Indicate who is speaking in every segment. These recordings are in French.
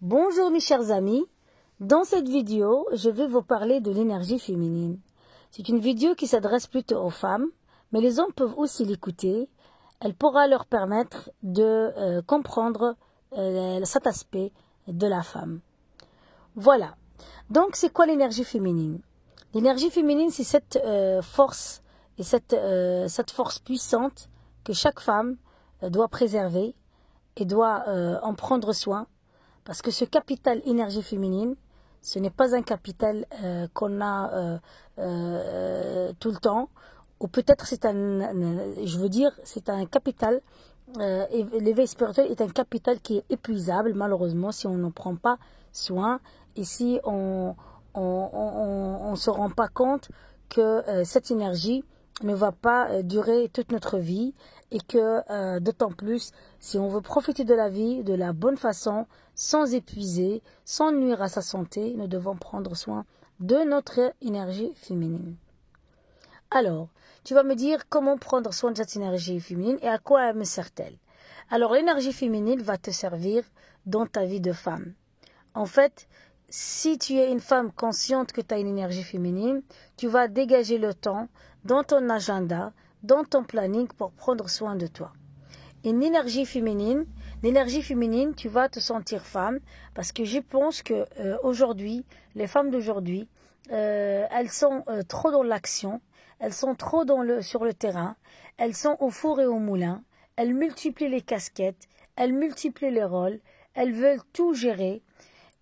Speaker 1: Bonjour mes chers amis, dans cette vidéo, je vais vous parler de l'énergie féminine. C'est une vidéo qui s'adresse plutôt aux femmes, mais les hommes peuvent aussi l'écouter. Elle pourra leur permettre de comprendre cet aspect de la femme. Voilà. Donc, c'est quoi l'énergie féminine? L'énergie féminine, c'est cette force et cette force puissante que chaque femme doit préserver et doit en prendre soin. Parce que ce capital énergie féminine, ce n'est pas un capital qu'on a tout le temps. Ou peut-être c'est c'est un capital, l'éveil spirituel est un capital qui est épuisable, malheureusement, si on n'en prend pas soin. Et si on se rend pas compte que cette énergie ne va pas durer toute notre vie et que d'autant plus si on veut profiter de la vie de la bonne façon, sans épuiser, sans nuire à sa santé, nous devons prendre soin de notre énergie féminine. Alors, tu vas me dire comment prendre soin de cette énergie féminine et à quoi elle me sert-elle? Alors, l'énergie féminine va te servir dans ta vie de femme. En fait, si tu es une femme consciente que tu as une énergie féminine, tu vas dégager le temps dans ton agenda, dans ton planning pour prendre soin de toi. L'énergie féminine, tu vas te sentir femme parce que je pense que aujourd'hui, les femmes d'aujourd'hui, elles sont trop dans l'action, elles sont trop sur le terrain, elles sont au four et au moulin, elles multiplient les casquettes, elles multiplient les rôles, elles veulent tout gérer.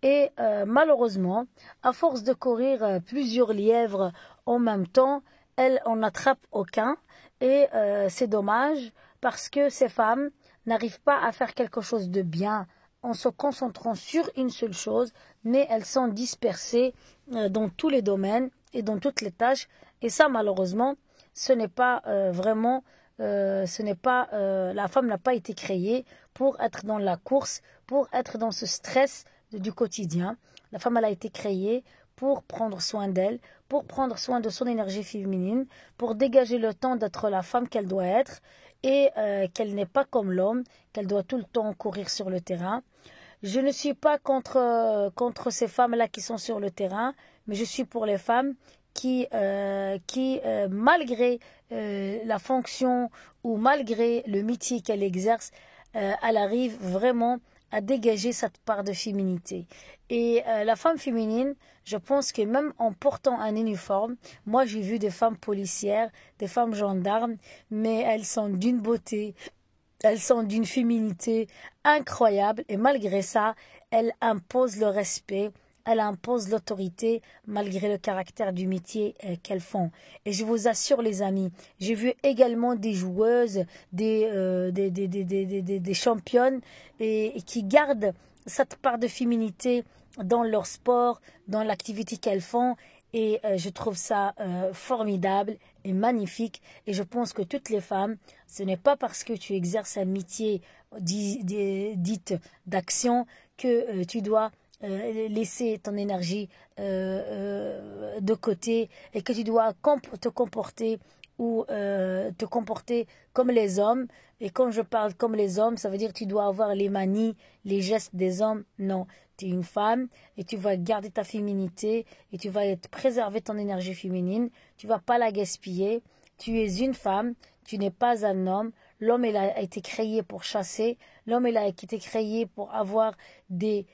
Speaker 1: Et malheureusement, à force de courir plusieurs lièvres en même temps, elles en attrapent aucun. Et c'est dommage parce que ces femmes n'arrivent pas à faire quelque chose de bien en se concentrant sur une seule chose, mais elles sont dispersées dans tous les domaines et dans toutes les tâches. Et ça, malheureusement, ce n'est pas la femme n'a pas été créée pour être dans la course, pour être dans ce stress du quotidien. La femme, elle a été créée pour prendre soin d'elle, pour prendre soin de son énergie féminine, pour dégager le temps d'être la femme qu'elle doit être et qu'elle n'est pas comme l'homme, qu'elle doit tout le temps courir sur le terrain. Je ne suis pas contre ces femmes-là qui sont sur le terrain, mais je suis pour les femmes qui malgré la fonction ou malgré le métier qu'elle exerce, elle arrive vraiment à dégager cette part de féminité. Et la femme féminine, je pense que même en portant un uniforme, moi j'ai vu des femmes policières, des femmes gendarmes, mais elles sont d'une beauté, elles sont d'une féminité incroyable et malgré ça, elles imposent le respect, elles imposent l'autorité malgré le caractère du métier qu'elles font. Et je vous assure les amis, j'ai vu également des joueuses, des championnes et qui gardent cette part de féminité dans leur sport, dans l'activité qu'elles font. Et je trouve ça formidable et magnifique. Et je pense que toutes les femmes, ce n'est pas parce que tu exerces un métier dit d'action que tu dois laisser ton énergie de côté et que tu dois te comporter comme les hommes. Et quand je parle comme les hommes, ça veut dire que tu dois avoir les manies, les gestes des hommes. Non, tu es une femme et tu vas garder ta féminité et tu vas préserver ton énergie féminine. Tu vas pas la gaspiller. Tu es une femme, tu n'es pas un homme. L'homme, il a été créé pour chasser. L'homme, il a été créé pour avoir des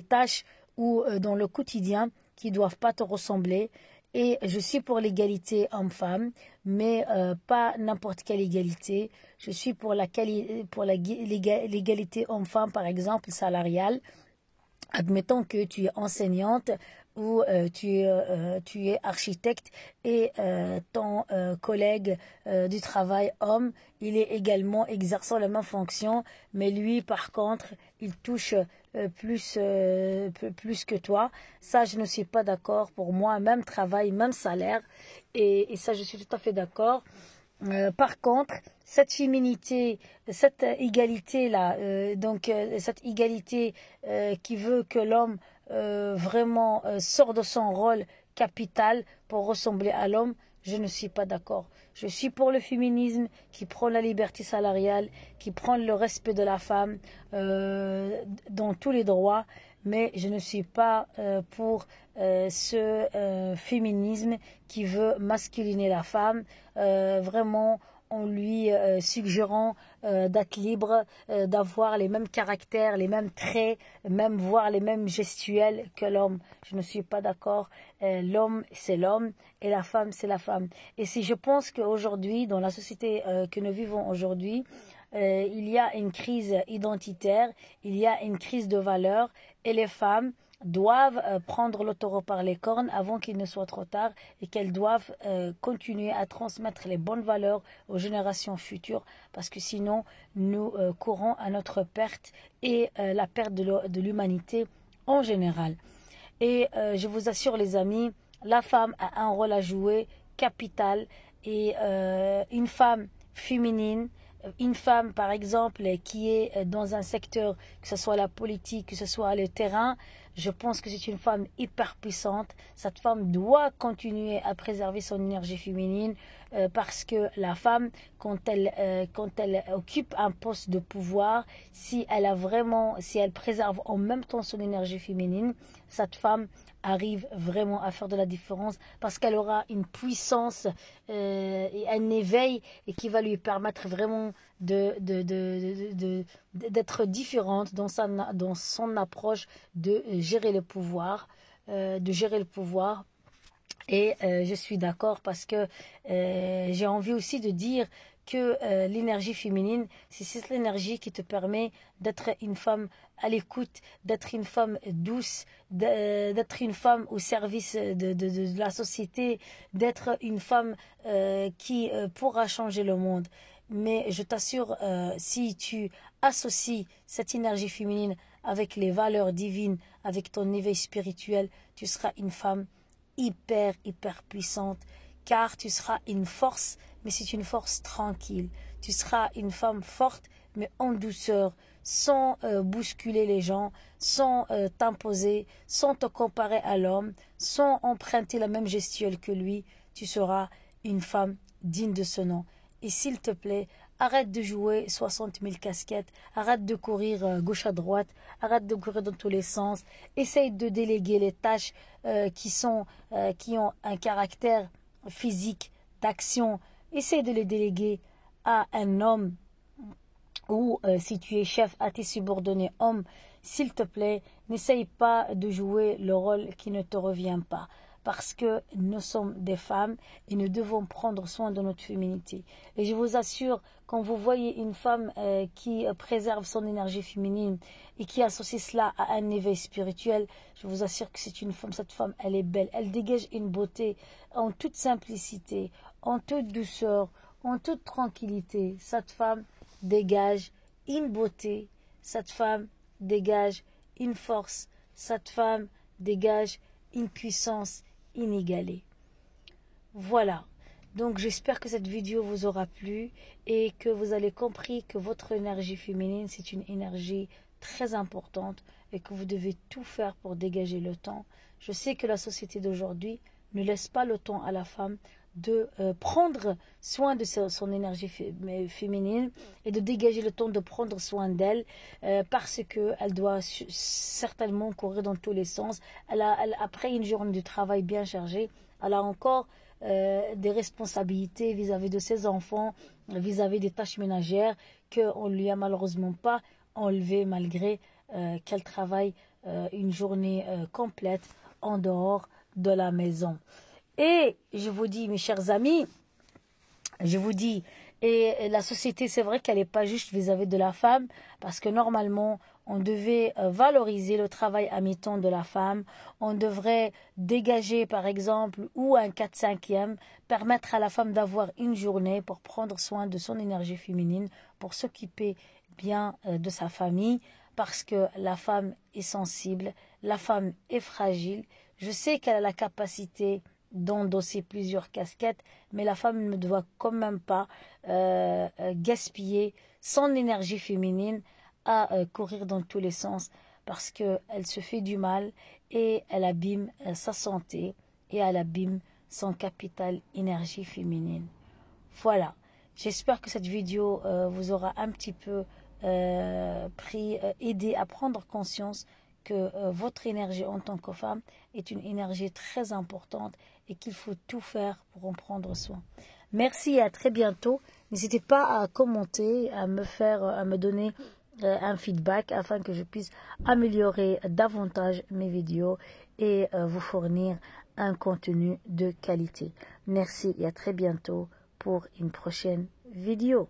Speaker 1: tâches ou dans le quotidien qui ne doivent pas te ressembler. Et je suis pour l'égalité homme-femme, mais pas n'importe quelle égalité. Je suis pour l'égalité homme-femme, par exemple, salariale. Admettons que tu es enseignante ou tu es architecte et ton collègue du travail homme, il est également exerçant la même fonction, mais lui par contre, il touche plus que toi. Ça, je ne suis pas d'accord. Pour moi, même travail, même salaire, et ça, je suis tout à fait d'accord. Par contre, cette féminité, cette égalité-là, cette égalité qui veut que l'homme vraiment sort de son rôle capital pour ressembler à l'homme, je ne suis pas d'accord. Je suis pour le féminisme qui prend la liberté salariale, qui prend le respect de la femme dans tous les droits, mais je ne suis pas pour ce féminisme qui veut masculiner la femme, vraiment en lui suggérant d'être libre, d'avoir les mêmes caractères, les mêmes traits, même voire les mêmes gestuels que l'homme. Je ne suis pas d'accord. L'homme, c'est l'homme et la femme, c'est la femme. Et si je pense qu'aujourd'hui, dans la société que nous vivons aujourd'hui, il y a une crise identitaire, il y a une crise de valeurs et les femmes doivent prendre le taureau par les cornes avant qu'il ne soit trop tard et qu'elles doivent continuer à transmettre les bonnes valeurs aux générations futures parce que sinon nous courons à notre perte et la perte de l'humanité en général. Et je vous assure les amis, la femme a un rôle à jouer capital et une femme féminine, une femme par exemple qui est dans un secteur, que ce soit la politique, que ce soit le terrain, je pense que c'est une femme hyper puissante. Cette femme doit continuer à préserver son énergie féminine parce que la femme, quand elle occupe un poste de pouvoir, si elle préserve en même temps son énergie féminine, cette femme arrive vraiment à faire de la différence parce qu'elle aura une puissance et un éveil et qui va lui permettre vraiment d'être différente dans son approche de gérer le pouvoir, Et je suis d'accord parce que j'ai envie aussi de dire que l'énergie féminine, c'est cette énergie qui te permet d'être une femme à l'écoute, d'être une femme douce, d'être une femme au service de la société, d'être une femme qui pourra changer le monde. Mais je t'assure, si tu associes cette énergie féminine avec les valeurs divines, avec ton éveil spirituel, tu seras une femme hyper puissante, car tu seras une force, mais c'est une force tranquille. Tu seras une femme forte, mais en douceur, sans bousculer les gens, sans t'imposer, sans te comparer à l'homme, sans emprunter la même gestuelle que lui. Tu seras une femme digne de ce nom. Et s'il te plaît, arrête de jouer 60 000 casquettes, arrête de courir gauche à droite, arrête de courir dans tous les sens, essaye de déléguer les tâches qui ont un caractère physique, d'action, essaye de les déléguer à un homme ou si tu es chef à tes subordonnés hommes, s'il te plaît, n'essaye pas de jouer le rôle qui ne te revient pas. Parce que nous sommes des femmes et nous devons prendre soin de notre féminité. Et je vous assure, quand vous voyez une femme qui préserve son énergie féminine et qui associe cela à un éveil spirituel, je vous assure que c'est une femme, cette femme, elle est belle. Elle dégage une beauté en toute simplicité, en toute douceur, en toute tranquillité. Cette femme dégage une beauté, cette femme dégage une force, cette femme dégage une puissance inégalée. Voilà, donc j'espère que cette vidéo vous aura plu et que vous avez compris que votre énergie féminine, c'est une énergie très importante et que vous devez tout faire pour dégager le temps. Je sais que la société d'aujourd'hui ne laisse pas le temps à la femme de prendre soin de son énergie féminine et de dégager le temps de prendre soin d'elle parce qu'elle doit certainement courir dans tous les sens. Après une journée de travail bien chargée, elle a encore des responsabilités vis-à-vis de ses enfants, vis-à-vis des tâches ménagères qu'on ne lui a malheureusement pas enlevées malgré qu'elle travaille une journée complète en dehors de la maison. Et je vous dis, mes chers amis, je vous dis, et la société, c'est vrai qu'elle n'est pas juste vis-à-vis de la femme, parce que normalement, on devait valoriser le travail à mi-temps de la femme, on devrait dégager, par exemple, ou un 4/5e, permettre à la femme d'avoir une journée pour prendre soin de son énergie féminine, pour s'occuper bien de sa famille, parce que la femme est sensible, la femme est fragile. Je sais qu'elle a la capacité d'endosser plusieurs casquettes, mais la femme ne doit quand même pas gaspiller son énergie féminine à courir dans tous les sens parce qu'elle se fait du mal et elle abîme sa santé et elle abîme son capital énergie féminine. Voilà, j'espère que cette vidéo vous aura un petit peu aidé à prendre conscience que votre énergie en tant que femme est une énergie très importante et qu'il faut tout faire pour en prendre soin. Merci et à très bientôt. N'hésitez pas à commenter, à me donner un feedback afin que je puisse améliorer davantage mes vidéos et vous fournir un contenu de qualité. Merci et à très bientôt pour une prochaine vidéo.